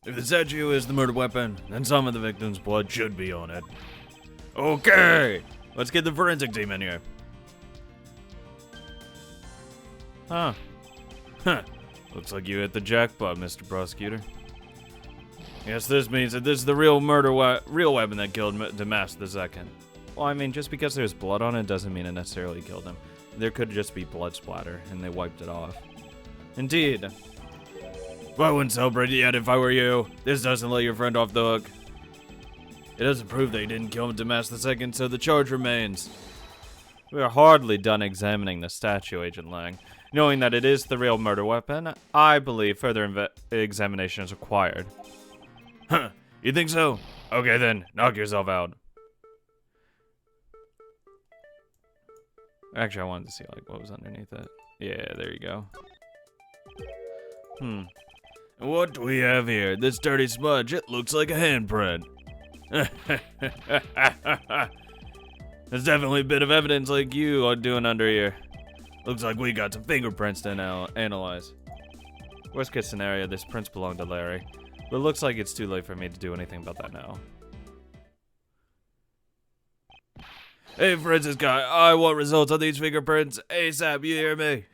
If the statue is the murder weapon, then some of the victim's blood should be on it. Okay, let's get the forensic team in here. Huh. Looks like you hit the jackpot, Mr. Prosecutor. Yes, this means that this is the real real weapon that killed Damas II. Well, I mean, just because there's blood on it doesn't mean it necessarily killed him. There could just be blood splatter, and they wiped it off. Indeed. But I wouldn't celebrate it yet if I were you. This doesn't let your friend off the hook. It doesn't prove that he didn't kill Damas II, so the charge remains. We are hardly done examining the statue, Agent Lang. Knowing that it is the real murder weapon, I believe further examination is required. Huh, you think so? Okay then, knock yourself out. Actually, I wanted to see like what was underneath it. Yeah, there you go. What do we have here? This dirty smudge, it looks like a handprint. There's definitely a bit of evidence like you are doing under here. Looks like we got some fingerprints to analyze. Worst case scenario, this prints belong to Larry. But it looks like it's too late for me to do anything about that now. Hey, forensics guy, I want results on these fingerprints ASAP, you hear me?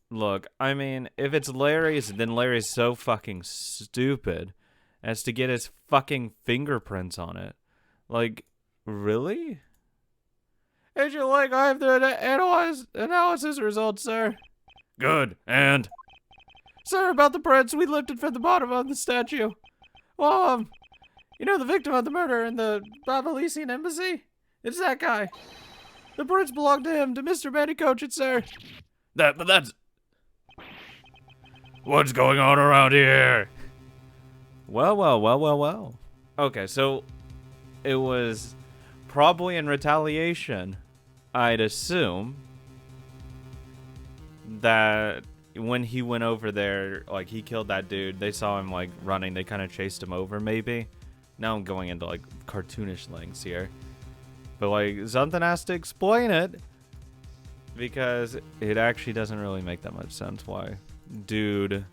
Look, I mean, if it's Larry's, then Larry's so fucking stupid as to get his fucking fingerprints on it. Like, really? Agent Lang, I have the analysis results, sir. Good, and? Sir, about the prints we lifted from the bottom of the statue. Well, you know the victim of the murder in the Babalisian embassy? It's that guy. The prints belong to him, to Mr. Bandicoot, sir. But that's... What's going on around here? Well. Okay, so it was probably in retaliation, I'd assume, that when he went over there, like, he killed that dude, they saw him, like, running, they kind of chased him over, maybe. Now I'm going into, like, cartoonish lengths here. But, like, something has to explain it, because it actually doesn't really make that much sense why dude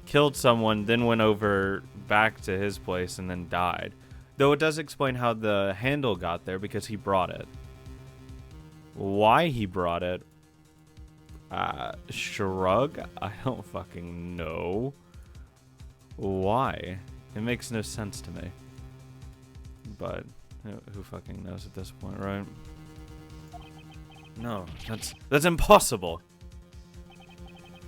killed someone, then went over back to his place and then died. Though it does explain how the handle got there, because he brought it. Why he brought it, shrug? I don't fucking know. Why? It makes no sense to me. But who fucking knows at this point, right? No, that's impossible.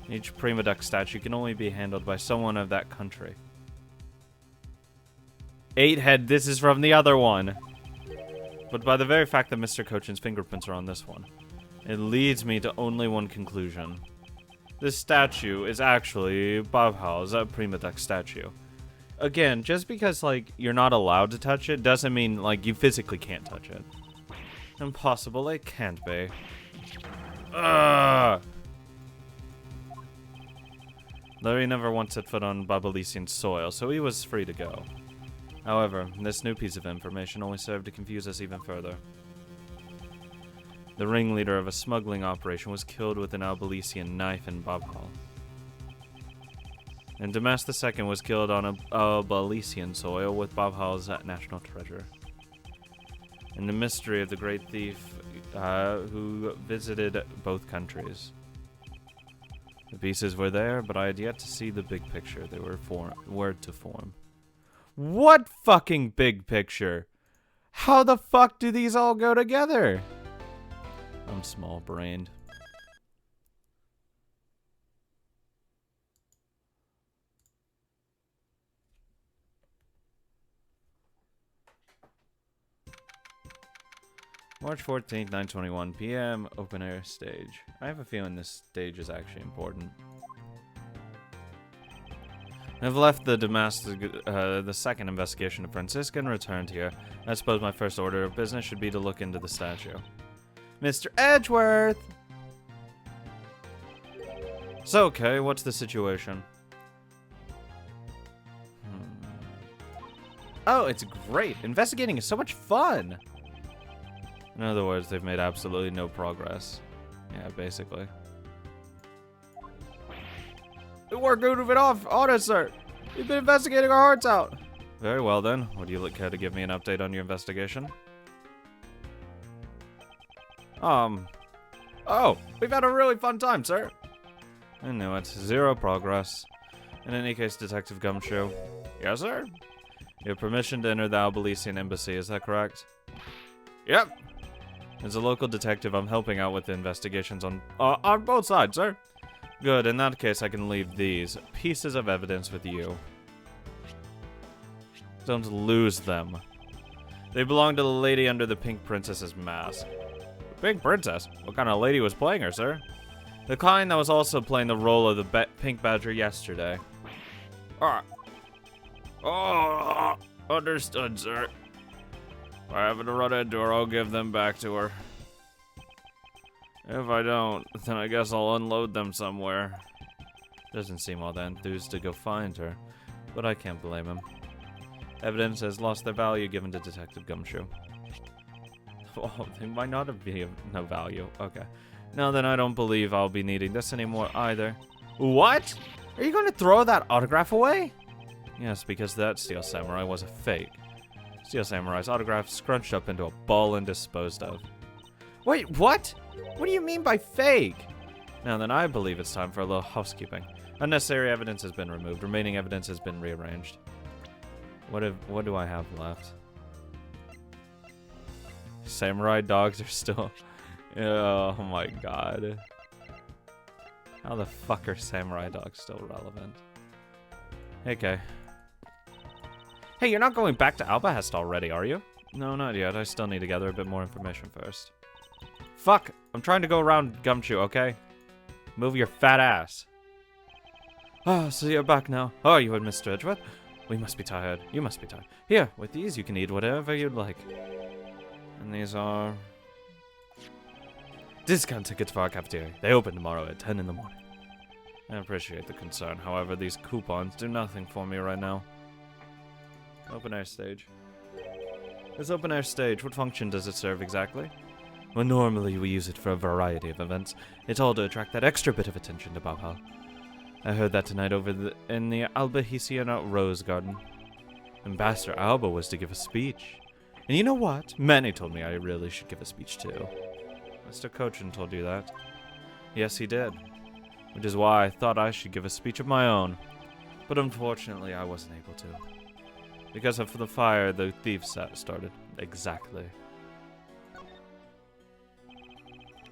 Each Prima Duck statue can only be handled by someone of that country. 8-head, this is from the other one. But by the very fact that Mr. Cochin's fingerprints are on this one, it leads me to only one conclusion. This statue is actually Bauhaus, a Prima Duck statue. Again, just because, like, you're not allowed to touch it doesn't mean, like, you physically can't touch it. Impossible, it can't be. Larry never once set foot on Babalisian soil, so he was free to go. However, this new piece of information only served to confuse us even further. The ringleader of a smuggling operation was killed with an Albalisian knife in Babhal. And Damas II was killed on Albalisian soil with Babhal's national treasure. And the mystery of the great thief who visited both countries. The pieces were there, but I had yet to see the big picture they were to form. What fucking big picture? How the fuck do these all go together? I'm small-brained. March 14th, 9:21 p.m. Open air stage. I have a feeling this stage is actually important. I've left the the second investigation of Francisca and returned here. I suppose my first order of business should be to look into the statue. Mr. Edgeworth! So, okay, what's the situation? Oh, it's great. Investigating is so much fun. In other words, they've made absolutely no progress. Yeah, basically. We weren't going to move it off, honest, sir. We've been investigating our hearts out. Very well, then. Would you care to give me an update on your investigation? Oh, we've had a really fun time, sir. I knew it. Zero progress. In any case, Detective Gumshoe. Yes, sir? You have permission to enter the Albalesian embassy, is that correct? Yep. As a local detective, I'm helping out with the investigations on both sides, sir. Good, in that case, I can leave these pieces of evidence with you. Don't lose them. They belong to the lady under the Pink Princess's mask. The Pink Princess? What kind of lady was playing her, sir? The kind that was also playing the role of the Pink Badger yesterday. Oh, understood, sir. If I happen to run into her, I'll give them back to her. If I don't, then I guess I'll unload them somewhere. Doesn't seem all that enthused to go find her, but I can't blame him. Evidence has lost their value given to Detective Gumshoe. Oh, they might not have been of no value. Okay. No, then I don't believe I'll be needing this anymore either. What? Are you going to throw that autograph away? Yes, because that Steel Samurai was a fake. Steel Samurai's autograph scrunched up into a ball and disposed of. Wait, what? What do you mean by fake? Now then, I believe it's time for a little housekeeping. Unnecessary evidence has been removed. Remaining evidence has been rearranged. What do I have left? Samurai dogs are still... Oh my god. How the fuck are samurai dogs still relevant? Okay. Hey, you're not going back to Albahest already, are you? No, not yet. I still need to gather a bit more information first. Fuck! I'm trying to go around Gumshoe, okay? Move your fat ass. Ah, so you're back now. Oh, you and Mr. Edgeworth? We must be tired. You must be tired. Here, with these you can eat whatever you'd like. And these are... discount tickets for our cafeteria. They open tomorrow at 10 in the morning. I appreciate the concern. However, these coupons do nothing for me right now. Open air stage. This open air stage, what function does it serve exactly? Well, normally we use it for a variety of events. It's all to attract that extra bit of attention to Bauhaus. I heard that tonight in the Albahesian Rose Garden. Ambassador Alba was to give a speech. And you know what? Manny told me I really should give a speech too. Mr. Cochin told you that? Yes, he did. Which is why I thought I should give a speech of my own. But unfortunately, I wasn't able to. Because of the fire, the thieves started. Exactly.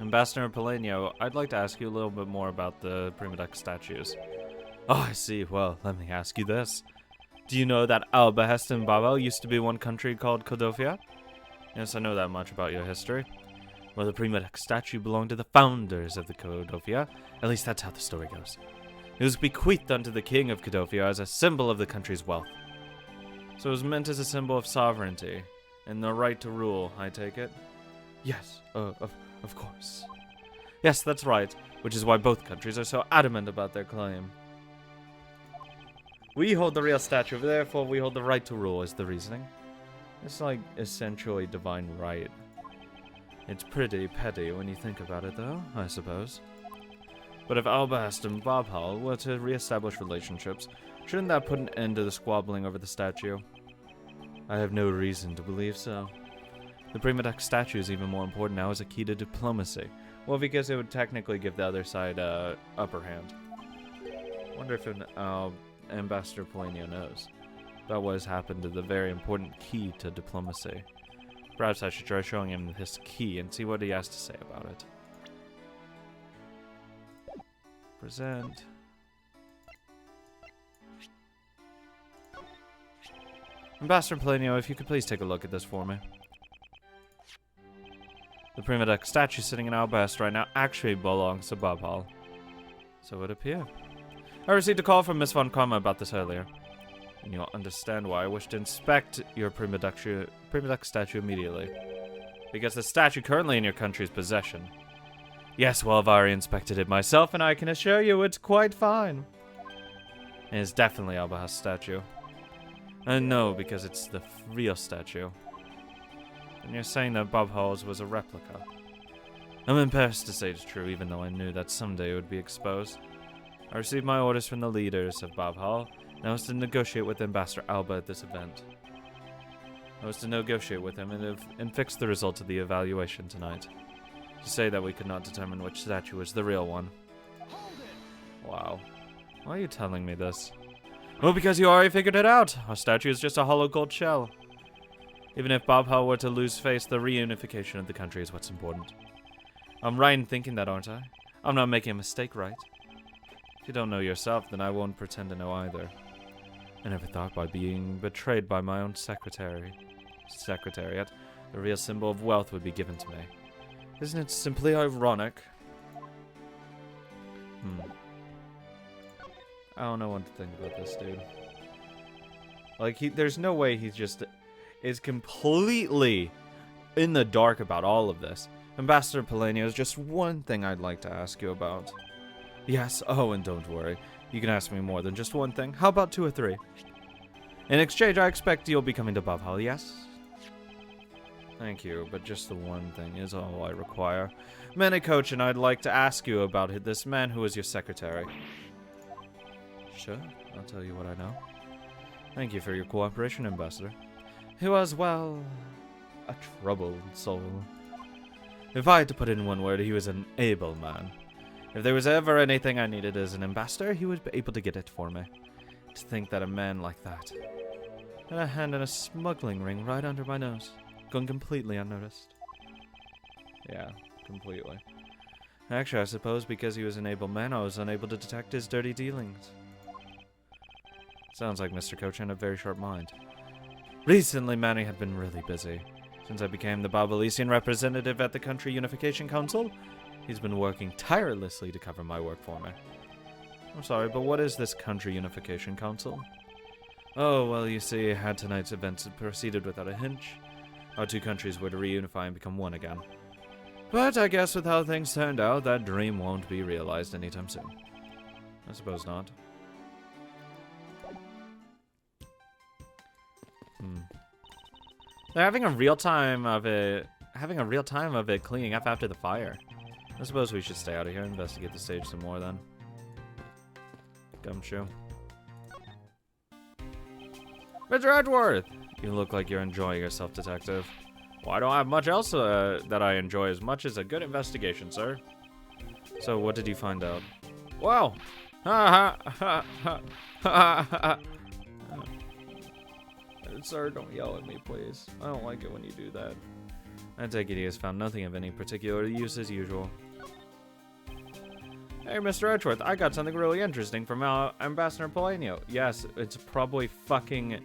Ambassador Polino, I'd like to ask you a little bit more about the Prima Deck statues. Oh, I see. Well, let me ask you this. Do you know that Albahest and Babel used to be one country called Codofia? Yes, I know that much about your history. Well, the Prima Deck statue belonged to the founders of the Codofia. At least that's how the story goes. It was bequeathed unto the king of Codofia as a symbol of the country's wealth. So it was meant as a symbol of sovereignty and the right to rule, I take it? Yes, of course. Yes, that's right, which is why both countries are so adamant about their claim. We hold the real statue, therefore we hold the right to rule, is the reasoning. It's like essentially divine right. It's pretty petty when you think about it, though, I suppose. But if Albahest and Bobhal were to re-establish relationships, shouldn't that put an end to the squabbling over the statue? I have no reason to believe so. The Prima Deck statue is even more important now as a key to diplomacy. Well, because it would technically give the other side a upper hand. Wonder if Ambassador Polino knows about what has happened to the very important key to diplomacy. Perhaps I should try showing him this key and see what he has to say about it. Present. Ambassador Polino, if you could please take a look at this for me. The Prima Deck statue sitting in Albahest right now actually belongs to Bob Hall. So it would appear. I received a call from Miss Von Karma about this earlier. And you'll understand why I wish to inspect your Prima Deck statue immediately. Because the statue currently in your country's possession. Yes, well, I've already inspected it myself, and I can assure you it's quite fine. It is definitely Albahest's statue. And no, because it's the real statue. And you're saying that Bob Hall's was a replica. I'm embarrassed to say it's true, even though I knew that someday it would be exposed. I received my orders from the leaders of Bob Hall, and I was to negotiate with Ambassador Alba at this event. I was to negotiate with him and fix the results of the evaluation tonight. To say that we could not determine which statue was the real one. Wow. Why are you telling me this? Well, because you already figured it out. Our statue is just a hollow gold shell. Even if Bob Hall were to lose face, the reunification of the country is what's important. I'm right in thinking that, aren't I? I'm not making a mistake, right? If you don't know yourself, then I won't pretend to know either. I never thought by being betrayed by my own secretariat, the real symbol of wealth would be given to me. Isn't it simply ironic? I don't know what to think about this dude. Like, there's no way he just is completely in the dark about all of this. Ambassador Palenio, is just one thing I'd like to ask you about. Yes, oh, and don't worry. You can ask me more than just one thing. How about 2 or 3? In exchange, I expect you'll be coming to Bob Hall, yes? Thank you, but just the one thing is all I require. Coach, and I'd like to ask you about this man who is your secretary. Sure, I'll tell you what I know. Thank you for your cooperation, Ambassador. He was, well, a troubled soul. If I had to put it in one word, he was an able man. If there was ever anything I needed as an ambassador, he would be able to get it for me. To think that a man like that had a hand in a smuggling ring right under my nose, going completely unnoticed. Yeah, completely. Actually, I suppose because he was an able man, I was unable to detect his dirty dealings. Sounds like Mr. Coach had a very sharp mind. Recently, Manny had been really busy. Since I became the Bobalisian representative at the Country Unification Council, he's been working tirelessly to cover my work for me. I'm sorry, but what is this Country Unification Council? Oh, well, you see, had tonight's events had proceeded without a hitch, our 2 countries were to reunify and become one again. But I guess with how things turned out, that dream won't be realized anytime soon. I suppose not. They're having a real time of it. Cleaning up after the fire. I suppose we should stay out of here and investigate the stage some more then. Gumshoe. Mr. Edgeworth! You look like you're enjoying yourself, Detective. Well, I don't have much else that I enjoy as much as a good investigation, sir. So, what did you find out? Well, Sir, don't yell at me, please. I don't like it when you do that. I take it he has found nothing of any particular use as usual. Hey, Mr. Edgeworth, I got something really interesting from Ambassador Palenio. Yes, it's probably fucking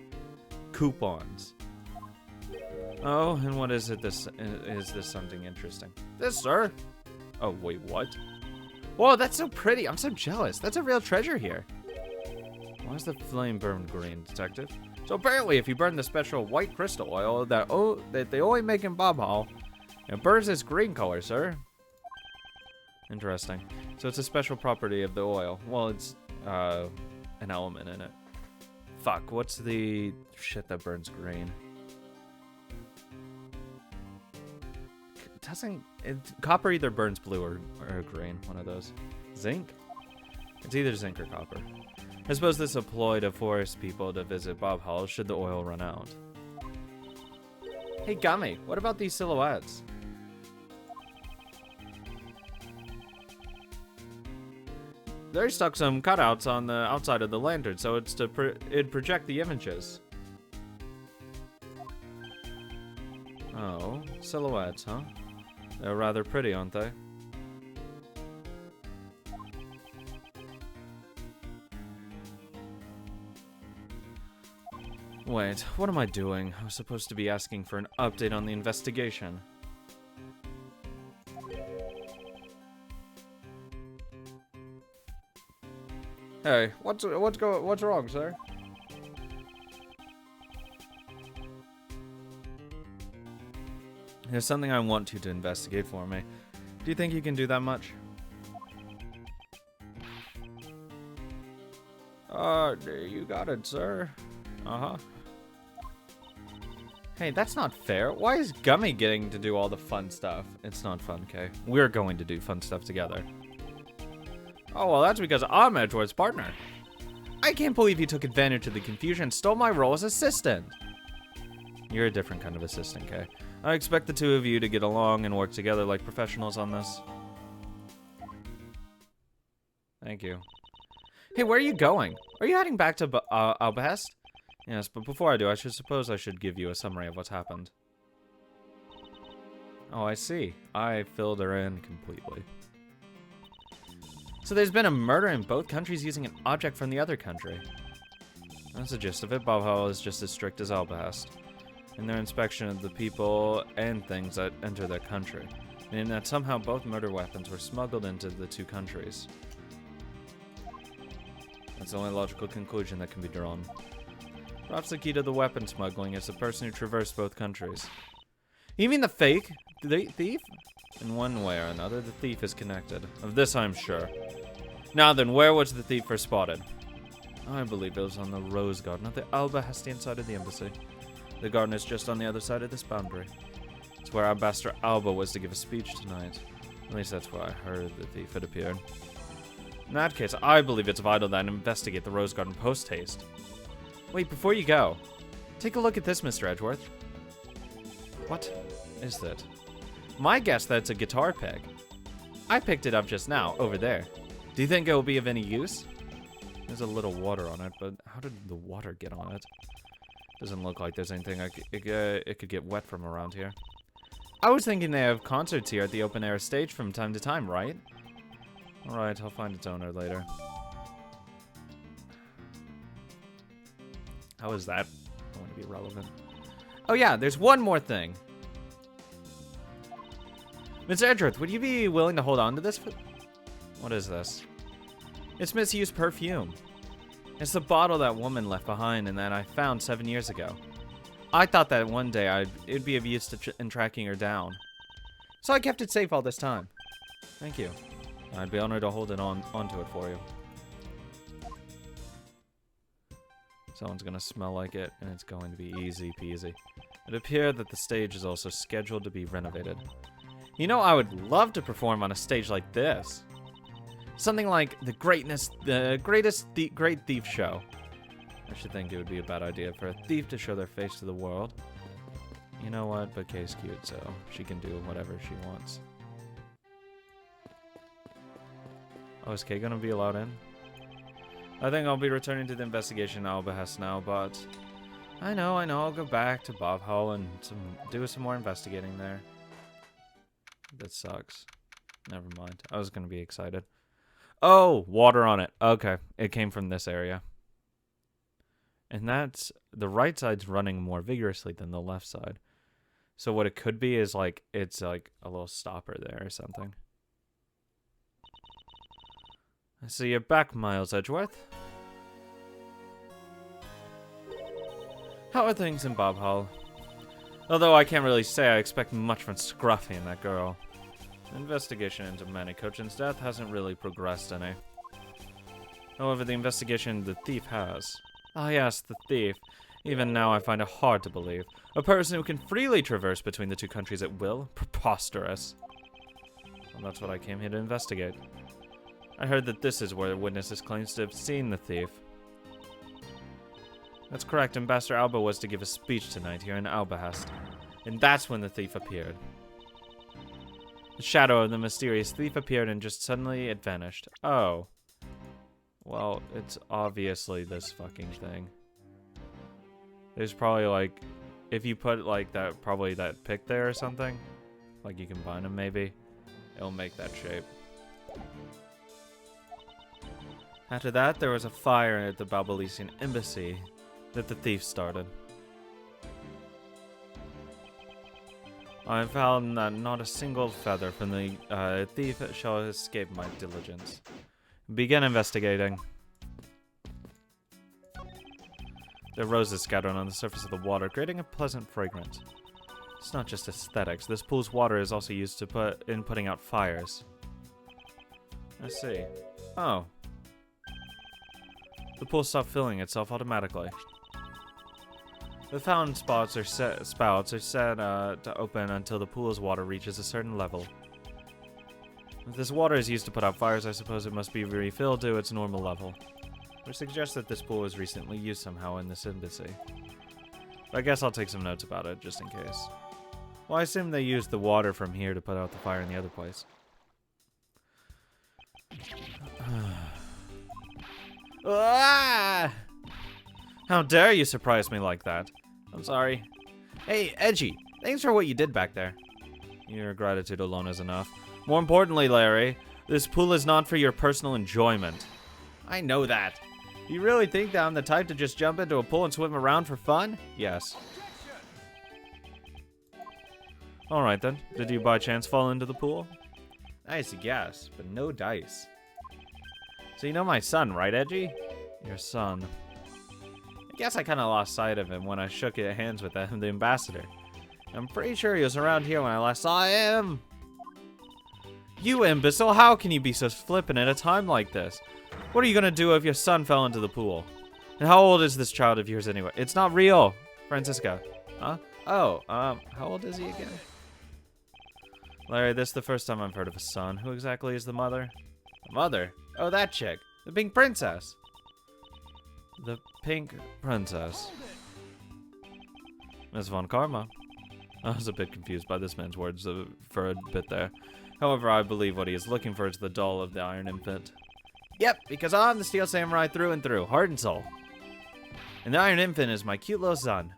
coupons. Oh, and what is it? Is this something interesting? This, sir. Oh, wait, what? Whoa, that's so pretty. I'm so jealous. That's a real treasure here. Why is the flame burned green, Detective? So apparently, if you burn the special white crystal oil that they only make in Bob Hall, it burns this green color, sir. Interesting. So it's a special property of the oil. Well, it's an element in it. Fuck, what's the shit that burns green? Copper either burns blue or green, one of those. Zinc? It's either zinc or copper. I suppose this will ploy to force people to visit Bob Hall should the oil run out. Hey Gummy, what about these silhouettes? They stuck some cutouts on the outside of the lantern, so it's to it'd project the images. Oh, silhouettes, huh? They're rather pretty, aren't they? Wait, what am I doing? I was supposed to be asking for an update on the investigation. Hey, what's wrong, sir? There's something I want you to investigate for me. Do you think you can do that much? You got it, sir. Uh-huh. Hey, that's not fair. Why is Gummy getting to do all the fun stuff? It's not fun, okay? We're going to do fun stuff together. Oh, well, that's because I'm Edgeworth's partner. I can't believe you took advantage of the confusion and stole my role as assistant. You're a different kind of assistant, Kay. I expect the two of you to get along and work together like professionals on this. Thank you. Hey, where are you going? Are you heading back to Albehest? Yes, but before I do, I should give you a summary of what's happened. Oh, I see. I filled her in completely. So there's been a murder in both countries using an object from the other country. That's the gist of it. Bob Hall is just as strict as Albehest in their inspection of the people and things that enter their country, meaning that somehow both murder weapons were smuggled into the two countries. That's the only logical conclusion that can be drawn. Perhaps the key to the weapon smuggling is the person who traversed both countries. You mean the fake thief? In one way or another, the thief is connected. Of this I'm sure. Now then, where was the thief first spotted? I believe it was on the Rose Garden at the Albehestian side of the embassy. The garden is just on the other side of this boundary. It's where Ambassador Alba was to give a speech tonight. At least that's where I heard the thief had appeared. In that case, I believe it's vital that I investigate the Rose Garden post-haste. Wait, before you go, take a look at this, Mr. Edgeworth. What is that? My guess that it's a guitar pick. I picked it up just now, over there. Do you think it will be of any use? There's a little water on it, but how did the water get on it? Doesn't look like there's anything it could get wet from around here. I was thinking they have concerts here at the open air stage from time to time, right? Alright, I'll find its owner later. How is that going to be relevant? Oh yeah, there's one more thing. Miss Edgeworth, would you be willing to hold on to this? What is this? It's misused perfume. It's the bottle that woman left behind and that I found 7 years ago. I thought that one day it'd be of use in tracking her down. So I kept it safe all this time. Thank you. I'd be honored to hold it onto it for you. Someone's gonna smell like it, and it's going to be easy peasy. It appeared that the stage is also scheduled to be renovated. You know, I would love to perform on a stage like this. Something like the Great Thief Show. I should think it would be a bad idea for a thief to show their face to the world. You know what? But Kay's cute, so she can do whatever she wants. Oh, is Kay gonna be allowed in? I think I'll be returning to the investigation at Albehest now, but I know, I'll go back to Bob Hall and do some more investigating there. That sucks. Never mind. I was gonna be excited. Oh, water on it. Okay, it came from this area. And that's, the right side's running more vigorously than the left side. So what it could be is like, it's like a little stopper there or something. I see you're back, Miles Edgeworth. How are things in Bob Hall? Although I can't really say I expect much from Scruffy and that girl. The investigation into Manny Cochin's death hasn't really progressed any. However, the investigation into the thief has. Ah yes, the thief. Even now I find it hard to believe. A person who can freely traverse between the two countries at will? Preposterous. Well, that's what I came here to investigate. I heard that this is where the witnesses claims to have seen the thief. That's correct. Ambassador Alba was to give a speech tonight here in Albehest. And that's when the thief appeared. The shadow of the mysterious thief appeared and just suddenly it vanished. Oh. Well, it's obviously this fucking thing. There's probably like, if you put like that, probably that pick there or something, like you combine them maybe, it'll make that shape. After that, there was a fire at the Balbalisian embassy that the thief started. I found that not a single feather from the thief shall escape my diligence. Begin investigating. There are roses scattered on the surface of the water, creating a pleasant fragrance. It's not just aesthetics. This pool's water is also used to putting out fires. I see. Oh. The pool stopped filling itself automatically. The fountain spouts are set to open until the pool's water reaches a certain level. If this water is used to put out fires, I suppose it must be refilled to its normal level. Which suggests that this pool was recently used somehow in this embassy. But I guess I'll take some notes about it, just in case. Well, I assume they used the water from here to put out the fire in the other place. Ah! How dare you surprise me like that? I'm sorry. Hey, Edgy, thanks for what you did back there. Your gratitude alone is enough. More importantly, Larry, this pool is not for your personal enjoyment. I know that. You really think that I'm the type to just jump into a pool and swim around for fun? Yes. Alright then, did you by chance fall into the pool? Nice guess, but no dice. So you know my son, right, Edgy? Your son. I guess I kind of lost sight of him when I shook hands with the ambassador. I'm pretty sure he was around here when I last saw him. You imbecile, how can you be so flippant at a time like this? What are you gonna do if your son fell into the pool? And how old is this child of yours anyway? It's not real, Francisco. Huh? Oh, how old is he again? Larry, this is the first time I've heard of a son. Who exactly is the mother? The mother? Oh, that chick. The pink princess. The pink princess. Miss Von Karma. I was a bit confused by this man's words for a bit there. However, I believe what he is looking for is the doll of the Iron Infant. Yep, because I'm the Steel Samurai through and through, heart and soul. And the Iron Infant is my cute little son.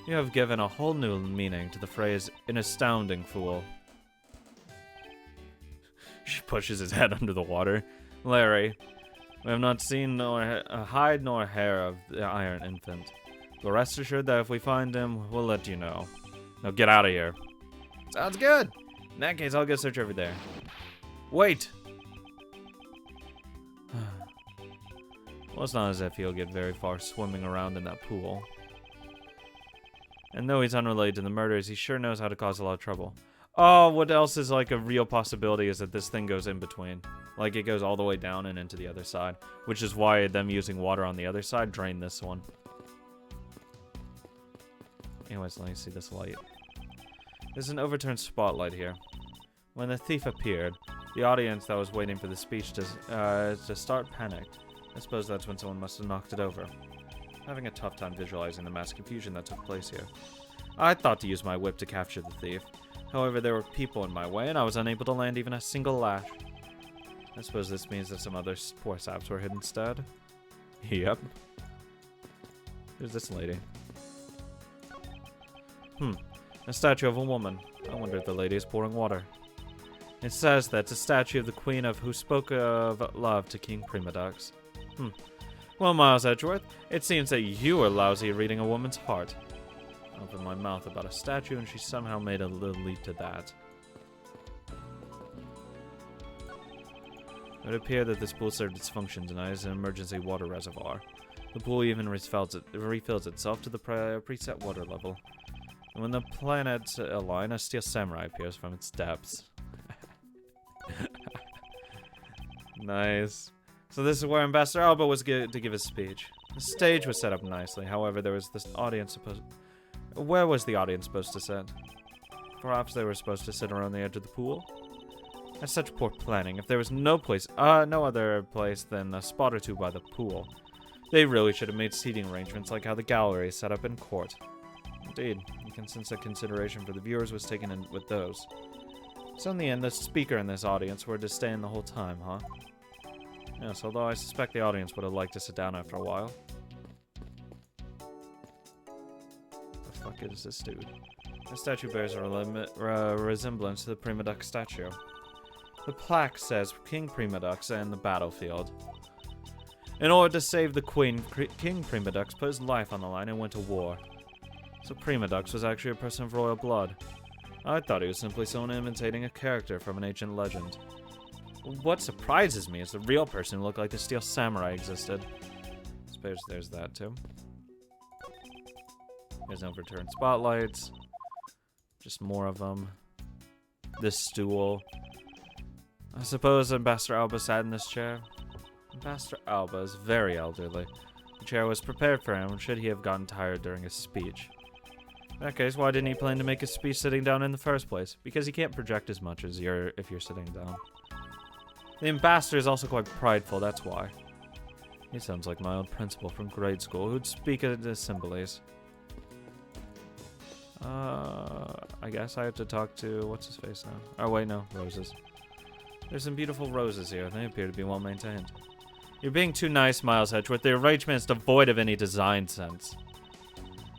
You have given a whole new meaning to the phrase, an astounding fool. She pushes his head under the water. Larry, we have not seen nor hide nor hair of the Iron Infant. But rest assured that if we find him, we'll let you know. Now get out of here. Sounds good. In that case, I'll go search over there. Wait! Well, it's not as if he'll get very far swimming around in that pool. And though he's unrelated to the murders, he sure knows how to cause a lot of trouble. Oh, what else is like a real possibility is that this thing goes in between. Like it goes all the way down and into the other side. Which is why them using water on the other side drained this one. Anyways, let me see this light. There's an overturned spotlight here. When the thief appeared, the audience that was waiting for the speech to start panicked. I suppose that's when someone must have knocked it over. I'm having a tough time visualizing the mass confusion that took place here. I thought to use my whip to capture the thief. However, there were people in my way, and I was unable to land even a single lash. I suppose this means that some other poor saps were hit instead. Yep. Who's this lady? A statue of a woman. I wonder if the lady is pouring water. It says that it's a statue of the queen of who spoke of love to King Primadux. Well, Miles Edgeworth, it seems that you are lousy at reading a woman's heart. I opened my mouth about a statue and she somehow made a little leap to that. It would appear that this pool served its function tonight as an emergency water reservoir. The pool even refills itself to the preset water level. And when the planets align, a steel samurai appears from its depths. Nice. So this is where Ambassador Alba was to give his speech. The stage was set up nicely, however there was this audience supposed... Where was the audience supposed to sit? Perhaps they were supposed to sit around the edge of the pool? That's such poor planning. If there was no other place than a spot or two by the pool. They really should have made seating arrangements like how the gallery is set up in court. Indeed, you can sense that consideration for the viewers was taken in with those. So in the end, the speaker and this audience were to stay in the whole time, huh? Yes, although I suspect the audience would have liked to sit down after a while. The fuck is this dude? The statue bears a resemblance to the Primadux statue. The plaque says King Primadux and the battlefield. In order to save the queen, King Primadux put his life on the line and went to war. So Primadux was actually a person of royal blood. I thought he was simply someone imitating a character from an ancient legend. What surprises me is the real person who looked like the Steel Samurai existed. I suppose there's that too. There's overturned spotlights. Just more of them. This stool. I suppose Ambassador Alba sat in this chair. Ambassador Alba is very elderly. The chair was prepared for him should he have gotten tired during his speech. In that case, why didn't he plan to make his speech sitting down in the first place? Because he can't project as much as if you're sitting down. The ambassador is also quite prideful, that's why. He sounds like my old principal from grade school who'd speak at assemblies. I guess I have to talk to... what's his face now? Oh, wait, no. Roses. There's some beautiful roses here. They appear to be well maintained. You're being too nice, Miles Edgeworth. The arrangement is devoid of any design sense.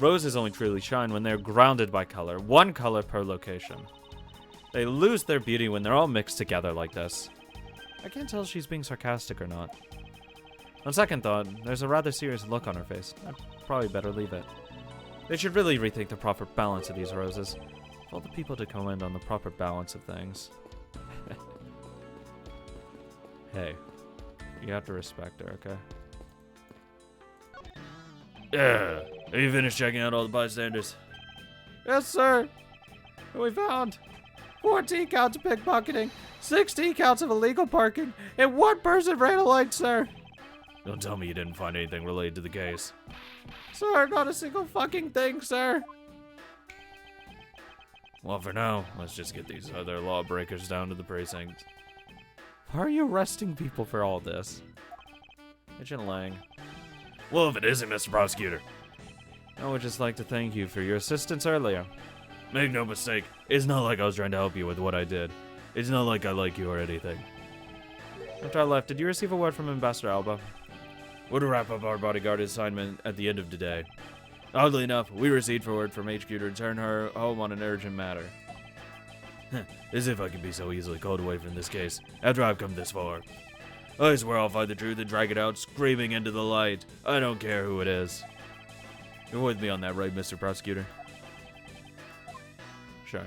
Roses only truly shine when they're grounded by color. One color per location. They lose their beauty when they're all mixed together like this. I can't tell if she's being sarcastic or not. On second thought, there's a rather serious look on her face. I'd probably better leave it. They should really rethink the proper balance of these roses. For all the people to comment on the proper balance of things. Hey, you have to respect her, okay? Yeah. Have you finished checking out all the bystanders? Yes, sir. We found 14 counts of pickpocketing, 16 counts of illegal parking, and 1 person ran a light, sir. Don't tell me you didn't find anything related to the case. Sir, not a single fucking thing, sir. Well, for now, let's just get these other lawbreakers down to the precinct. Why are you arresting people for all this? Agent Lang. Well, if it isn't, Mr. Prosecutor. I would just like to thank you for your assistance earlier. Make no mistake, it's not like I was trying to help you with what I did. It's not like I like you or anything. After I left, did you receive a word from Ambassador Alba? We're to wrap up our bodyguard assignment at the end of today. Oddly enough, we received word from HQ to return her home on an urgent matter. As if I could be so easily called away from this case, after I've come this far. I swear I'll find the truth and drag it out screaming into the light. I don't care who it is. You're with me on that, right, Mr. Prosecutor? Sure.